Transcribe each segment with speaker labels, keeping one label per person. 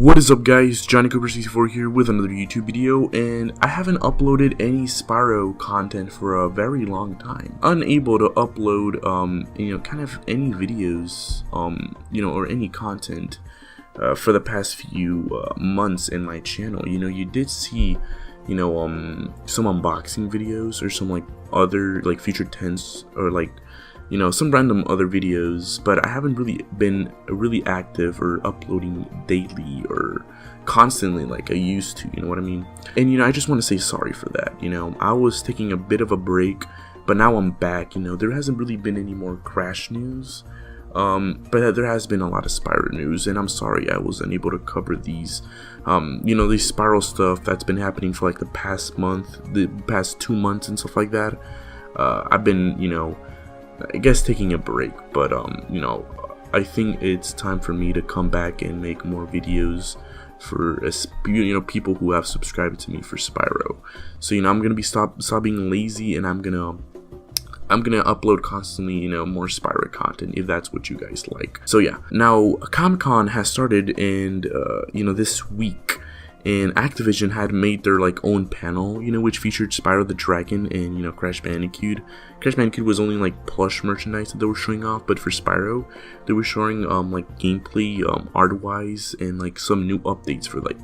Speaker 1: What is up, guys? Johnny Cooper 64 here with another YouTube video, and I haven't uploaded any Spyro content for a very long time. Unable to upload kind of any videos or any content for the past few months in my channel. You did see some unboxing videos or some other featured tents or some random other videos, but I haven't really been really active or uploading daily or constantly like I used to, you know what I mean? And I just want to say sorry for that. I was taking a bit of a break, but now I'm back. There hasn't really been any more Crash news, but there has been a lot of Spyro news, and I'm sorry I wasn't able to cover these these Spyro stuff that's been happening for the past month, the past 2 months and stuff like that. I've been I guess taking a break, but I think it's time for me to come back and make more videos for people who have subscribed to me for Spyro. So I'm gonna stop being lazy, and I'm gonna upload constantly more Spyro content if that's what you guys like. So yeah, now Comic-Con has started, and this week, and Activision had made their own panel, which featured Spyro the Dragon and Crash Bandicoot. Crash Bandicoot was only plush merchandise that they were showing off, but for Spyro, they were showing gameplay, art wise, and some new updates for the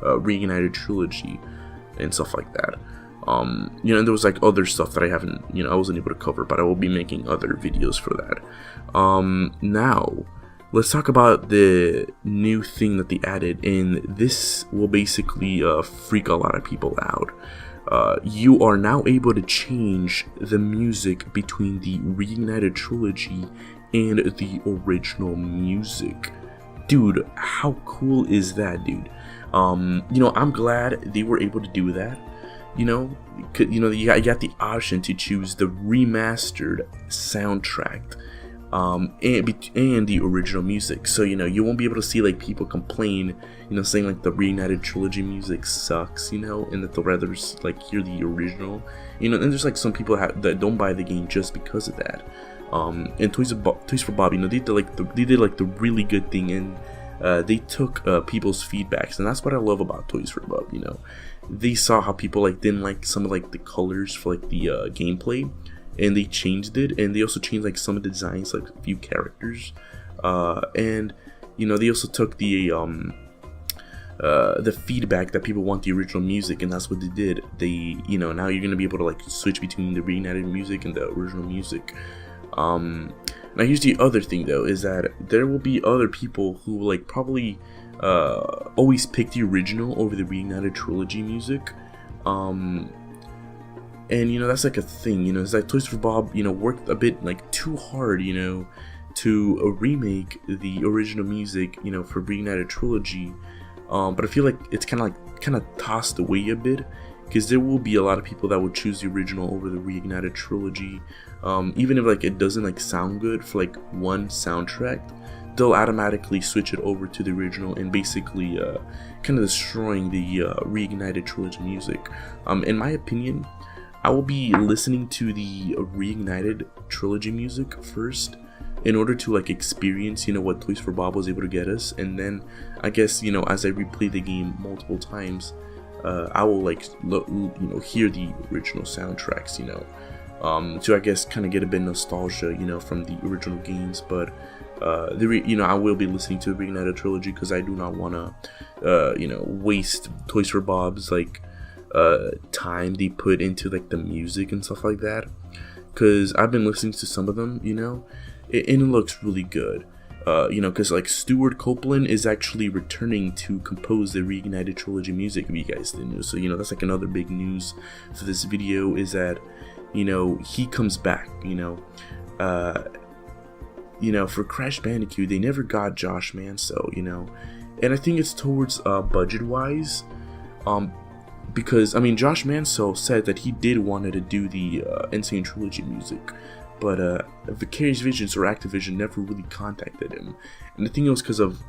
Speaker 1: Reignited Trilogy and stuff like that. And there was other stuff that I wasn't able to cover, but I will be making other videos for that. Now let's talk about the new thing that they added, and this will basically freak a lot of people out. You are now able to change the music between the Reignited Trilogy and the original music. Dude, how cool is that, dude? I'm glad they were able to do that. You got the option to choose the remastered soundtrack and the original music, so you won't be able to see people complain saying the Reignited Trilogy music sucks, and that they'll rather hear the original, and there's some people that don't buy the game just because of that. And Toys for Bob, they did the really good thing, and they took people's feedbacks, and that's what I love about Toys for Bob. They saw how people didn't like some of the colors for the gameplay, and they changed it, and they also changed some of the designs, a few characters, and they also took the feedback that people want the original music, and that's what they did. They now you're gonna be able to switch between the Reignited music and the original music. Now here's the other thing though, is that there will be other people who will probably always pick the original over the Reignited Trilogy music. And that's a thing, it's Toys for Bob, worked a bit too hard, to remake the original music, for Reignited Trilogy. But I feel it's kind of tossed away a bit, because there will be a lot of people that would choose the original over the Reignited Trilogy. Even if it doesn't sound good for one soundtrack, they'll automatically switch it over to the original, and basically kind of destroying the Reignited Trilogy music. In my opinion, I will be listening to the Reignited Trilogy music first in order to experience what Toys for Bob was able to get us, and then I guess as I replay the game multiple times, I will hear the original soundtracks, to I guess kind of get a bit of nostalgia from the original games. But I will be listening to the Reignited Trilogy because I do not want to waste Toys for Bob's time they put into the music and stuff like that, because I've been listening to some of them, and it looks really good, because Stewart Copeland is actually returning to compose the Reignited Trilogy music, if you guys didn't know. So that's another big news for this video, is that he comes back. For Crash Bandicoot, they never got Josh Manso, and I think it's towards budget wise, because Josh Manso said that he did wanted to do the Insane Trilogy music, but Vicarious Visions or Activision never really contacted him, and I think it was because of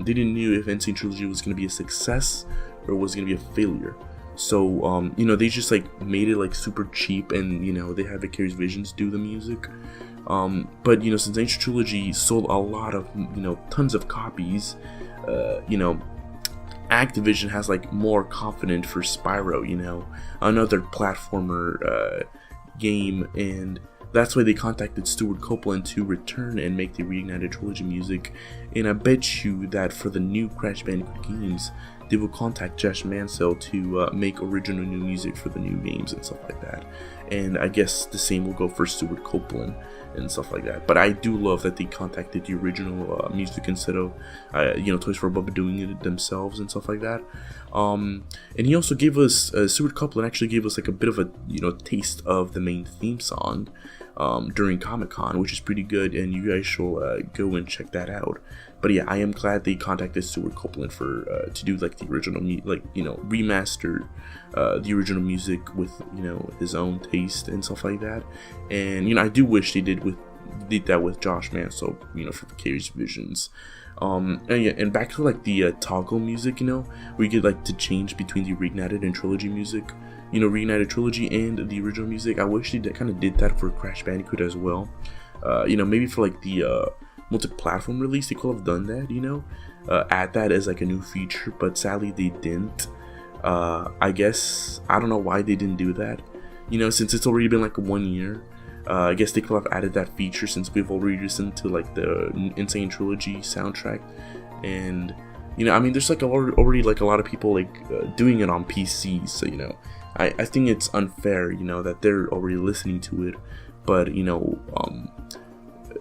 Speaker 1: they didn't know if Insane Trilogy was going to be a success or was going to be a failure. So they just made it super cheap, and they had Vicarious Visions do the music. But since Ancient Trilogy sold a lot of tons of copies, you know, Activision has like more confidence for Spyro, you know, another platformer game, and that's why they contacted Stewart Copeland to return and make the Reignited Trilogy music. And I bet you that for the new Crash Bandicoot games, they will contact Josh Mansell to make original new music for the new games and stuff like that. And I guess the same will go for Stewart Copeland and stuff like that. But I do love that they contacted the original music instead of you know, Toys for Bob doing it themselves and stuff like that. And he also gave us Stewart Copeland actually gave us like a bit of a, you know, taste of the main theme song during Comic-Con, which is pretty good, and you guys should go and check that out. But yeah, I am glad they contacted Stewart Copeland for to do like the original, like, you know, remaster the original music with, you know, his own taste and stuff like that. And you know, I do wish they did that with Josh Mansell, you know, for Vicarious Visions. And yeah, and back to like the toggle music, you know, where you get like to change between the Reignited and Trilogy music. You know, Reignited Trilogy and the original music. I wish they kind of did that for Crash Bandicoot as well. You know, maybe for like the multi-platform release, they could have done that, you know, add that as like a new feature, but sadly they didn't. I guess, I don't know why they didn't do that, you know, since it's already been like 1 year. I guess they could have added that feature since we've already listened to like the Insane Trilogy soundtrack. And you know, I mean, there's like already like a lot of people like doing it on PC, so you know, I think it's unfair, you know, that they're already listening to it, but you know,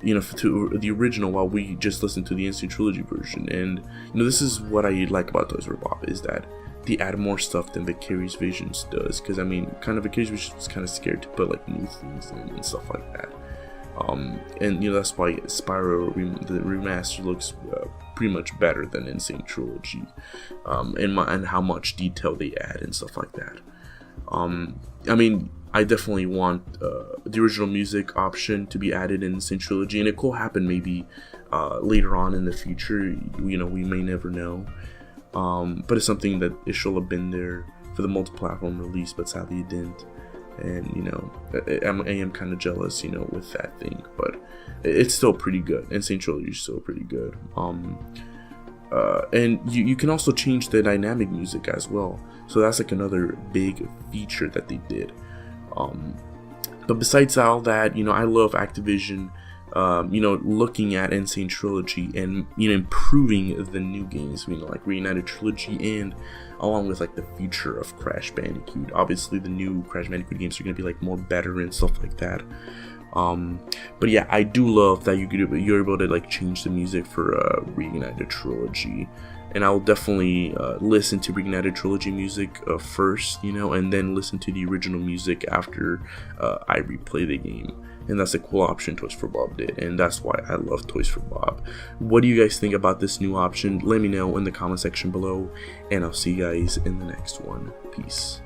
Speaker 1: to the original while we just listen to the Insane Trilogy version. And you know, this is what I like about Toys for Bob, is that they add more stuff than Vicarious Visions does, because I mean, kind of Vicarious Visions was kind of scared to put like new things in and stuff like that. And you know, that's why Spyro the remaster looks pretty much better than Insane Trilogy, and how much detail they add and stuff like that. I mean, I definitely want the original music option to be added in Insane Trilogy, and it could happen maybe later on in the future. You know, we may never know. But it's something that it should have been there for the multi-platform release, but sadly it didn't. And you know, I am kind of jealous, you know, with that thing, but it's still pretty good. Insane Trilogy is still pretty good. And you can also change the dynamic music as well, so that's like another big feature that they did. But besides all that, you know, I love Activision, you know, looking at Insane Trilogy and, you know, improving the new games, you know, like Reignited Trilogy, and along with like the future of Crash Bandicoot. Obviously the new Crash Bandicoot games are going to be like more better and stuff like that. But yeah, I do love that you're able to like change the music for Reignited Trilogy, and I'll definitely listen to Reignited Trilogy music first, you know, and then listen to the original music after I replay the game. And that's a cool option Toys for Bob did, and that's why I love Toys for Bob. What do you guys think about this new option? Let me know in the comment section below, and I'll see you guys in the next one. Peace.